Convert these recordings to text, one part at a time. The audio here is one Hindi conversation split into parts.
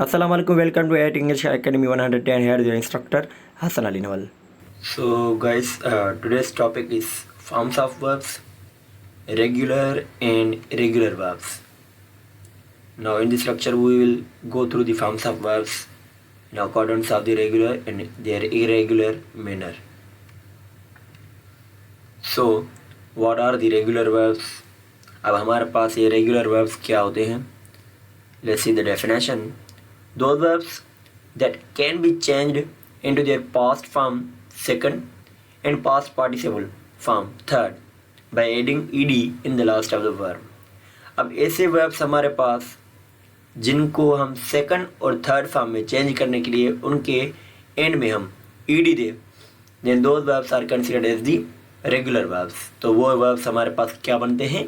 Assalamu alaikum, welcome to 8 English Academy 110. Here is your instructor Hassan Ali Nawal. So guys, today's topic is forms of verbs, regular and irregular verbs. Now in this lecture we will go through the forms of verbs in accordance of the regular and their irregular manner. So what are the regular verbs? अब हमारे पास ये regular verbs क्या होते हैं? Let's see the definition. Those verbs that can be changed into their past form second and past participle form third by adding ed in the last of the verb. अब ऐसे verbs हमारे पास जिनको हम सेकंड और थर्ड फॉर्म में चेंज करने के लिए उनके एंड में हम ed they, then those verbs are considered as the regular verbs. तो वो verbs हमारे पास क्या बनते हैं?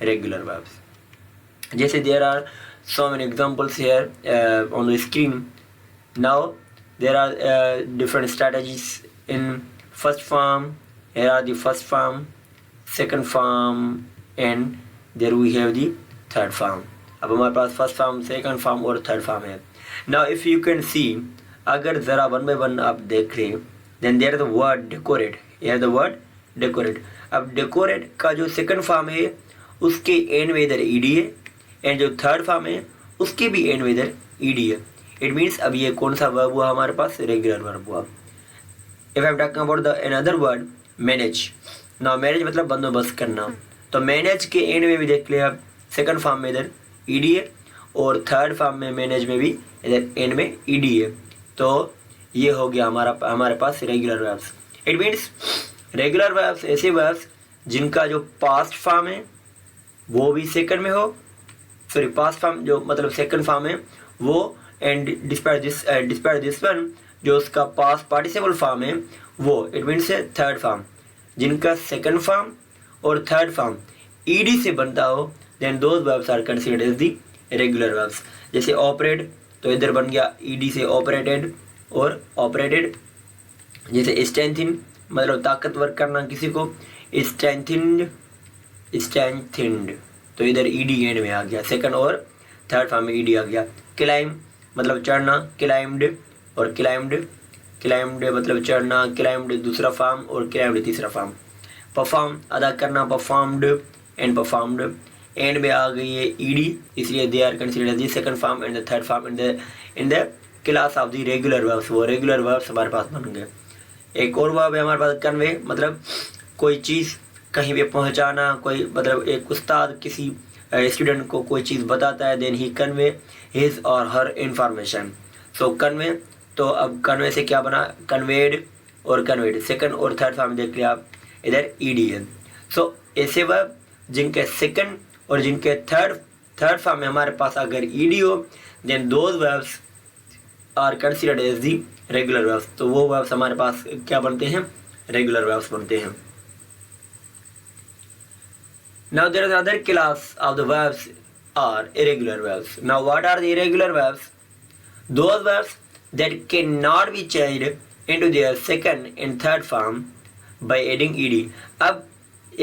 Regular verbs. जैसे there are so many examples here on the screen. Now there are different strategies in first form. Here are the first form, second form, and there we have the third form. अब हमारे पास फर्स्ट फॉर्म, सेकंड फॉर्म और थर्ड फॉर्म है. Now if you can see, अगर ज़रा वन बाय वन आप देख रहे, then there the word decorate. Here the word decorate. अब डेकोरेट का जो सेकंड फॉर्म है उसके एंड में इधर ईडी है, एंड जो थर्ड फॉर्म है उसके भी एंड में इधर ईडी है. इट मीन्स अब ये कौन सा वर्ब हुआ हमारे पास? रेगुलर वर्ब हुआ. If I am talking about the another word manage. Now manage मतलब बंदोबस्त करना. तो मैनेज के एंड में भी देख लिया, सेकंड फॉर्म में इधर ईडी है और थर्ड फॉर्म में मैनेज में भी इधर एंड में ईडी है. तो ये हो गया हमारे पास regular verbs. It means regular verbs ऐसे वर्ब्स जिनका जो पास्ट फॉर्म है वो भी सेकंड में हो, सॉरी पास्ट फॉर्म जो मतलब सेकंड फॉर्म है वो, एंड डिस्पाइट दिस वन जो उसका पास्ट पार्टिसिपल फॉर्म है वो, इट मीन्स थर्ड फॉर्म. जिनका सेकंड फॉर्म और थर्ड फॉर्म ईडी से बनता हो, then those verbs are considered as the regular verbs. जैसे ऑपरेट, तो इधर बन गया ईडी से ऑपरेटेड और ऑपरेटेड. जैसे स्ट्रेंथिन मतलब ताकतवर करना किसी को, स्ट्रेंथिंड, तो इधर ईडी एंड में आ गया, सेकंड और थर्ड फॉर्म में ईडी आ गया. क्लाइम मतलब चढ़ना, क्लाइम्ड और क्लाइम्ड मतलब चढ़ना, क्लाइम्ड दूसरा फॉर्म और क्लाइम्ड तीसरा फॉर्म. परफॉर्म अदा करना, परफॉर्म्ड एंड परफॉर्म्ड. एंड में आ गई है ईडी, इसलिए they are considered the second form and the third form in the class of the regular verbs. वो रेगुलर वर्ब्स हमारे पास बन गए. एक और वर्ब है हमारे पास कन्वे, मतलब कोई चीज़ कहीं पे पहुंचाना. कोई मतलब एक उस्ताद किसी स्टूडेंट को कोई चीज़ बताता है, देन ही कन्वे हिज और हर इंफॉर्मेशन. सो कन्वे, तो अब कन्वे से क्या बना? कन्वेड और कन्वेड. सेकंड और थर्ड फॉर्म देख लिया आप, इधर ईडी है. सो ऐसे वर्ब जिनके सेकंड और जिनके थर्ड फॉर्म में हमारे पास अगर ईडी हो, then those verbs are considered as the regular verbs. तो वो वर्ब्स हमारे पास क्या बनते हैं? रेगुलर वर्ब्स बनते हैं. Now there is other class of the verbs are irregular verbs. Now what are the irregular verbs? Those verbs that cannot be changed into their second and third form by adding ed. अब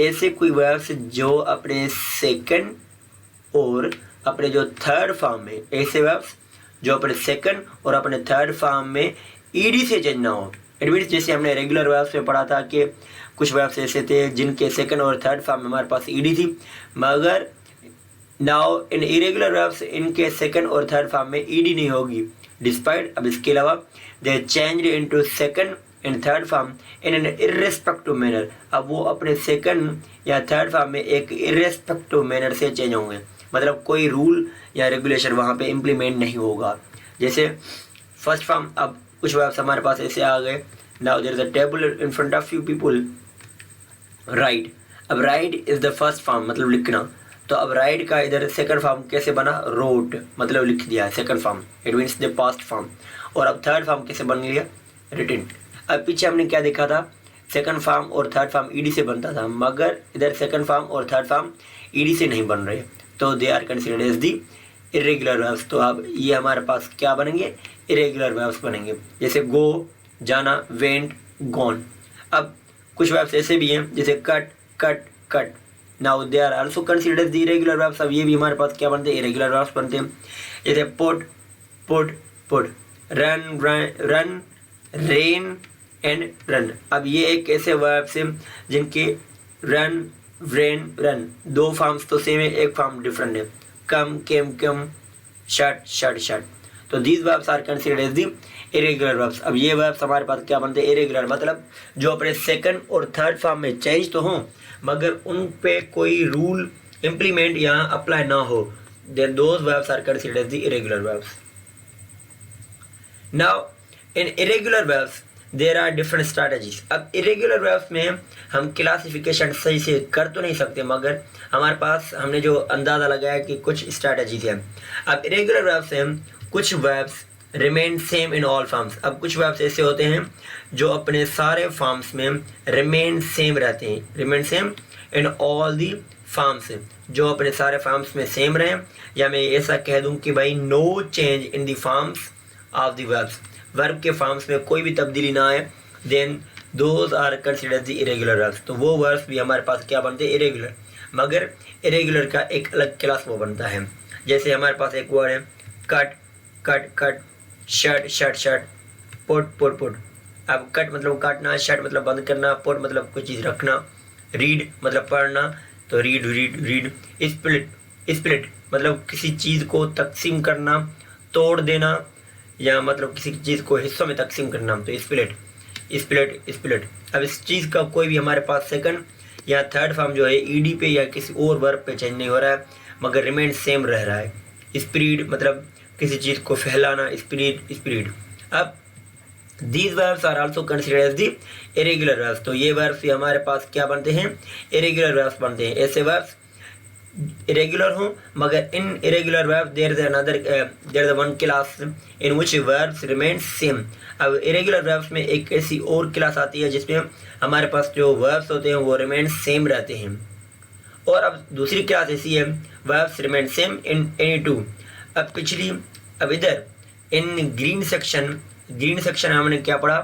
ऐसे कोई verbs जो अपने सेकंड और अपने जो थर्ड फॉर्म में, ऐसे verbs जो अपने सेकंड और अपने थर्ड फॉर्म में ed से चेंज ना हो. इट मीन्स जैसे हमने रेगुलर वर्ब्स में पढ़ा था कि कुछ वर्ब्स ऐसे थे जिनके सेकंड और थर्ड फॉर्म में हमारे पास ईडी थी, मगर नाउ इन इरेगुलर वर्ब्स इनके सेकंड और थर्ड फॉर्म में ईडी नहीं होगी. डिस्पाइट, अब इसके अलावा they changed into second and third form in an irrespective manner. अब वो अपने सेकंड या थर्ड फॉर्म में एक इर्रेस्पेक्टिव मैनर से चेंज होंगे, मतलब कोई रूल या रेगुलेशन वहाँ पे इम्प्लीमेंट नहीं होगा. जैसे फर्स्ट फॉर्म, अब कुछ वर्ब्स हमारे पास ऐसे आ गए. Now there is a table in front of you people. Right, अब right is the first form मतलब लिखना. तो अब राइट का इधर सेकंड फॉर्म कैसे बना? रोट, मतलब लिख दिया है second form, it means the past form. और अब थर्ड फॉर्म कैसे बन गया? रिटन. अब पीछे हमने क्या देखा था? सेकंड फॉर्म और थर्ड फॉर्म ईडी से बनता था, मगर इधर सेकंड फॉर्म और थर्ड फॉर्म ईडी से नहीं बन रहे, तो they are considered as the irregular verbs. तो अब ये हमारे पास क्या बनेंगे? इरेगुलर वर्ब्स बनेंगे. जैसे गो जाना, वेंट, गॉन. अब कुछ वर्ब्स ऐसे भी हैं जैसे cut, cut, cut. Now they are also considered the irregular verbs. अब ये भी हमारे पास क्या बनते हैं? इरेगुलर वर्ब्स बनते हैं. जैसे put, put put, run run, ran and run. अब ये एक ऐसे वर्ब्स हैं जिनके रन, रेन, रन दो फॉर्म्स तो सेम है, एक फॉर्म डिफरेंट है। Come, came, come, shut, shut, shut. तो these verbs are considered as the irregular verbs. अब ये वर्ब्स हमारे पास क्या बनते हैं? इरेगुलर, मतलब जो अपने सेकंड और थर्ड फॉर्म में चेंज तो हों मगर उन पे कोई रूल इम्प्लीमेंट या अप्लाई ना हो, then those verbs are considered as the irregular verbs. Now in irregular verbs there are different strategies. अब इरेगुलर वर्ब्स में हम क्लासिफिकेशन सही से कर तो नहीं सकते मगर हमारे पास हमने जो अंदाज़ा लगाया कि कुछ स्ट्रैटेजीज हैं। अब इरेगुलर वर्ब्स में कुछ verbs remain same in all forms. अब कुछ वर्ब्स ऐसे होते हैं जो अपने सारे फॉर्म्स में रिमेन सेम रहते हैं, remain same in all the forms, जो अपने सारे फॉर्म्स में सेम रहें। या मैं ऐसा कह दूं कि भाई no change in the forms of the verbs, verb के फॉर्म्स में कोई भी तब्दीली ना आए, then those are considered the irregular verbs. तो वो वर्ब्स भी हमारे पास क्या बनते हैं? इरेगुलर। मगर इरेगुलर का एक अलग क्लास वो बनता है। जैसे हमारे पास एक वर्ड है cut, cut, cut, shirt, shirt, shirt, put, put, put. अब कट मतलब काटना, शर्ट मतलब बंद करना, पुट मतलब कोई चीज़ रखना, रीड मतलब पढ़ना, तो read, read, read. Split, split मतलब किसी चीज़ को तकसीम करना, तोड़ देना, या मतलब किसी चीज़ को हिस्सों में तकसीम करना, तो स्प्लिट, स्प्लिट, स्प्लिट। अब इस चीज़ का कोई भी हमारे पास सेकंड या थर्ड फॉर्म जो है ईडी पे या किसी और वर्ब पे चेंज नहीं हो रहा है मगर रिमेन सेम रह रहा है। स्प्रीड मतलब किसी चीज़ को फैलाना, स्प्रीड, स्प्रीड। अब these verbs are also considered as the irregular verbs. तो ये वर्ब्स भी हमारे पास क्या बनते हैं? इरेगुलर वर्ब्स बनते हैं। ऐसे वर्ब्स irregular हो मगर in irregular verb there is one class in which verbs remain same। अब irregular verbs में एक ऐसी और क्लास आती है जिसमें हमारे पास जो verbs होते हैं वो remain same रहते हैं। और अब दूसरी क्लास ऐसी है verbs remain same in any two। अब इधर in green section हमने क्या पढ़ा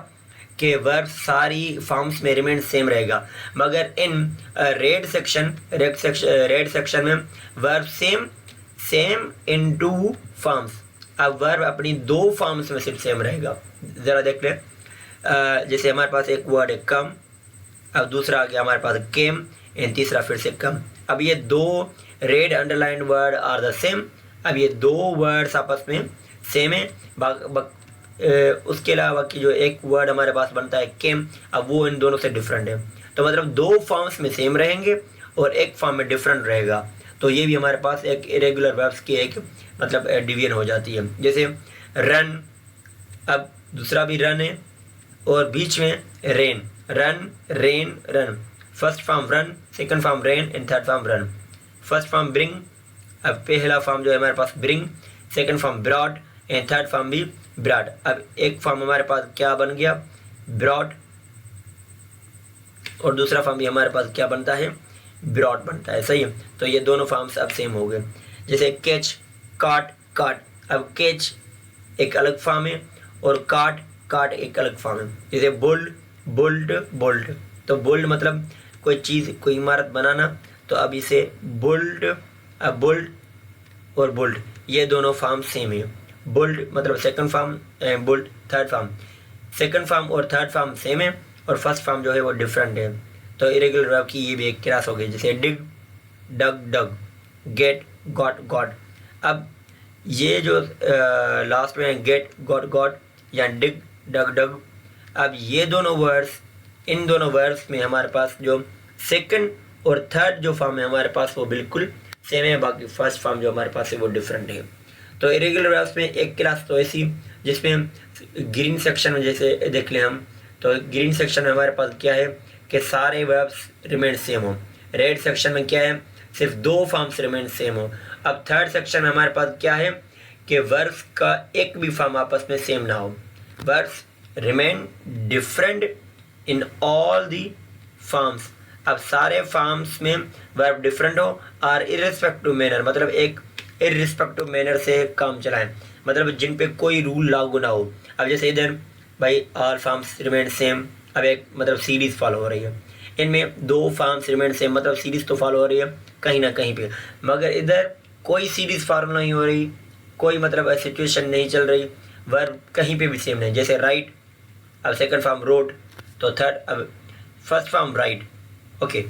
कि वर्ब सारी फॉर्म्स में रिमेन सेम रहेगा, मगर इन रेड सेक्शन में verb same in two forms. अब वर्ब अपनी दो फॉर्म्स में सिर्फ सेम रहेगा। ज़रा देख लें, जैसे हमारे पास एक वर्ड है कम, अब दूसरा आ गया हमारे पास केम, एंड तीसरा फिर से कम। अब ये दो red underlined word are the same. अब ये दो वर्ड्स आपस में सेम है। उसके अलावा की जो एक वर्ड हमारे पास बनता है केम, अब वो इन दोनों से डिफरेंट है। तो मतलब दो फॉर्म्स में सेम रहेंगे और एक फॉर्म में डिफरेंट रहेगा। तो ये भी हमारे पास एक इरेगुलर वर्ब्स की एक मतलब डिवीजन हो जाती है। जैसे रन, अब दूसरा भी रन है और बीच में ran, run, ran, run. First form run, second form ran and third form run. First form bring, अब पहला फॉर्म जो है हमारे पास bring, second form brought and third form भी ब्रॉड। अब एक फॉर्म हमारे पास क्या बन गया? ब्रॉड, और दूसरा फॉर्म भी हमारे पास क्या बनता है? ब्रॉड बनता है। सही है, तो ये दोनों फॉर्म्स अब सेम हो गए। जैसे कैच, काट, काट। अब कैच एक अलग फॉर्म है और काट, काट एक अलग फॉर्म है। जैसे बुल्ड, बुल्ड, बुल्ड। तो बुल्ड मतलब कोई चीज़, कोई इमारत बनाना, तो अब इसे बुल्ड, अब बुल्ड और बुल्ड ये दोनों फॉर्म सेम है। बुल्ड मतलब second form, built third form. Second form और थर्ड फॉर्म सेम है और फर्स्ट फॉर्म जो है वो डिफरेंट है। तो इरेगुलर वर्ब की ये भी एक क्लास हो गई। जैसे डिग, डग, डग, गेट, गॉट, गॉट। अब ये जो लास्ट में गेट, गॉट, गॉट या डिग, डग, डग, अब ये दोनों वर्ड्स, इन दोनों वर्ड्स में हमारे पास जो सेकंड और थर्ड जो फॉर्म है हमारे पास वो बिल्कुल सेम है, बाकी फर्स्ट फॉर्म जो हमारे पास है वो डिफरेंट है। तो इरेगुलर वर्ब्स में एक क्लास तो ऐसी जिसमें ग्रीन सेक्शन में जैसे देख लें हम, तो ग्रीन सेक्शन में हमारे पास क्या है कि सारे वर्ब्स रिमेन सेम हो। रेड सेक्शन में क्या है? सिर्फ दो फॉर्म्स रिमेन सेम हो। अब थर्ड सेक्शन में हमारे पास क्या है कि वर्ब्स का एक भी फॉर्म आपस में सेम ना हो। Verbs remain different in all the forms. अब सारे फॉर्म्स में वर्ब डिफरेंट हो और इररिस्पेक्टिव मैनर, मतलब एक इररिस्पेक्टिव मैनर से काम चलाएं, मतलब जिन पे कोई रूल लागू ना हो। अब जैसे इधर भाई ऑल फॉर्म्स रिमेन सेम, अब एक मतलब सीरीज फॉलो हो रही है, इनमें दो फॉर्म्स रिमेन सेम, मतलब सीरीज तो फॉलो हो रही है कहीं ना कहीं पे, मगर इधर कोई सीरीज फॉलो नहीं हो रही, कोई मतलब सिचुएशन नहीं चल रही, वर्ब कहीं पे भी सेम नहीं, जैसे राइट अब सेकंड फॉर्म रोट, तो थर्ड अब फर्स्ट फॉर्म राइट, ओके,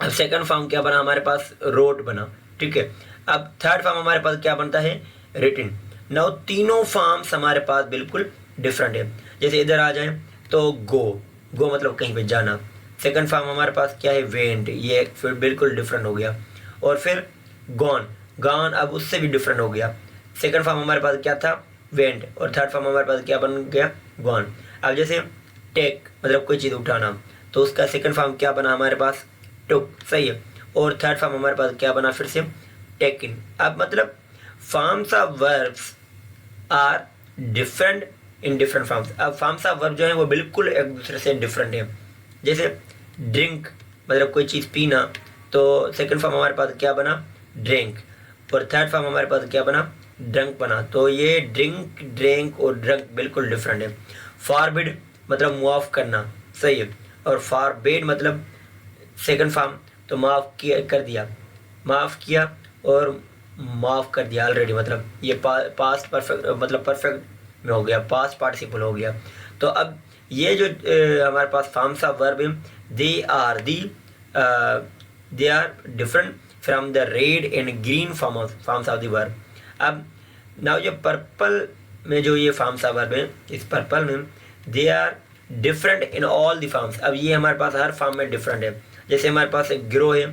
अब सेकंड फॉर्म क्या बना हमारे पास, रोट बना, ठीक है। अब थर्ड फॉर्म हमारे पास क्या बनता है, रिटिन। नाउ तीनों फॉर्म्स हमारे पास बिल्कुल डिफरेंट है। जैसे इधर आ जाए तो गो मतलब कहीं पे जाना, सेकंड फॉर्म हमारे पास क्या है, वेंट, ये फिर बिल्कुल डिफरेंट हो गया। और फिर गॉन अब उससे भी डिफरेंट हो गया। सेकंड फॉर्म हमारे पास क्या था, वेंट, और थर्ड फॉर्म हमारे पास क्या बन गया, गॉन। अब जैसे टेक मतलब कोई चीज़ उठाना, तो उसका सेकंड फॉर्म क्या बना हमारे पास, टुक, सही है। और थर्ड फॉर्म हमारे पास क्या बना फिर से, टेकिन। अब मतलब forms of verbs are different in different forms. अब फॉर्म्स ऑफ वर्ब जो है वो बिल्कुल एक दूसरे से डिफरेंट है। जैसे ड्रिंक मतलब कोई चीज़ पीना, तो सेकंड फॉर्म हमारे पास क्या बना, ड्रिंक, और थर्ड फॉर्म हमारे पास क्या बना, ड्रंक बना। तो ये ड्रिंक और ड्रंक बिल्कुल डिफरेंट है। फॉरबिड मतलब मुआफ करना, सही है, और फॉरबेड मतलब सेकंड फॉर्म तो माफ़ किया और माफ़ कर दिया ऑलरेडी, मतलब ये पास्ट परफेक्ट मतलब परफेक्ट में हो गया, पास्ट पार्टिसिपल हो गया। तो अब ये जो हमारे पास फॉर्म्स ऑफ वर्ब हैं, they are different from the red and green forms of the verb. अब नाउ जो पर्पल में जो ये फॉर्म्स ऑफ वर्ब हैं, इस पर्पल में they are different in all the forms. अब ये हमारे पास हर फॉर्म में डिफरेंट है। जैसे हमारे पास एक ग्रो है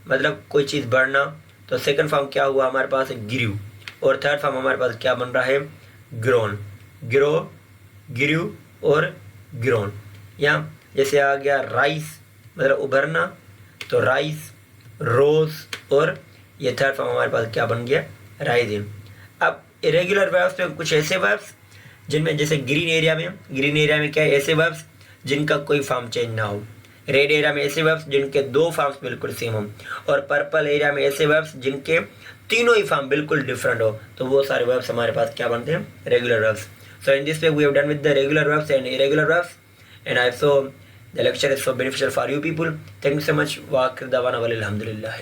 मतलब कोई चीज़ बढ़ना, तो सेकंड फॉर्म क्या हुआ हमारे पास, ग्रीव, और थर्ड फॉर्म हमारे पास क्या बन रहा है, ग्रोन, ग्रीव और ग्रोन। यहाँ जैसे आ गया राइस मतलब उभरना, तो राइस, रोज, और ये थर्ड फॉर्म हमारे पास क्या बन गया, राइजिंग। अब इरेगुलर वर्ब्स में कुछ ऐसे वर्ब्स जिनमें, जैसे ग्रीन एरिया में क्या है, ऐसे वर्ब्स जिनका कोई फॉर्म चेंज ना हो। रेड एरिया में ऐसे वर्ब्स जिनके दो फॉर्म्स बिल्कुल सेम हो, और पर्पल एरिया में ऐसे वर्ब्स जिनके तीनों ही फॉर्म बिल्कुल डिफरेंट हो। तो वो सारे वर्ब्स हमारे पास क्या बनते हैं, regular verbs. So in this way we have done with the regular verbs and irregular verbs, and I so the lecture is so beneficial for you people. Thank you so much. Wa akhir dawana walil hamdulillah.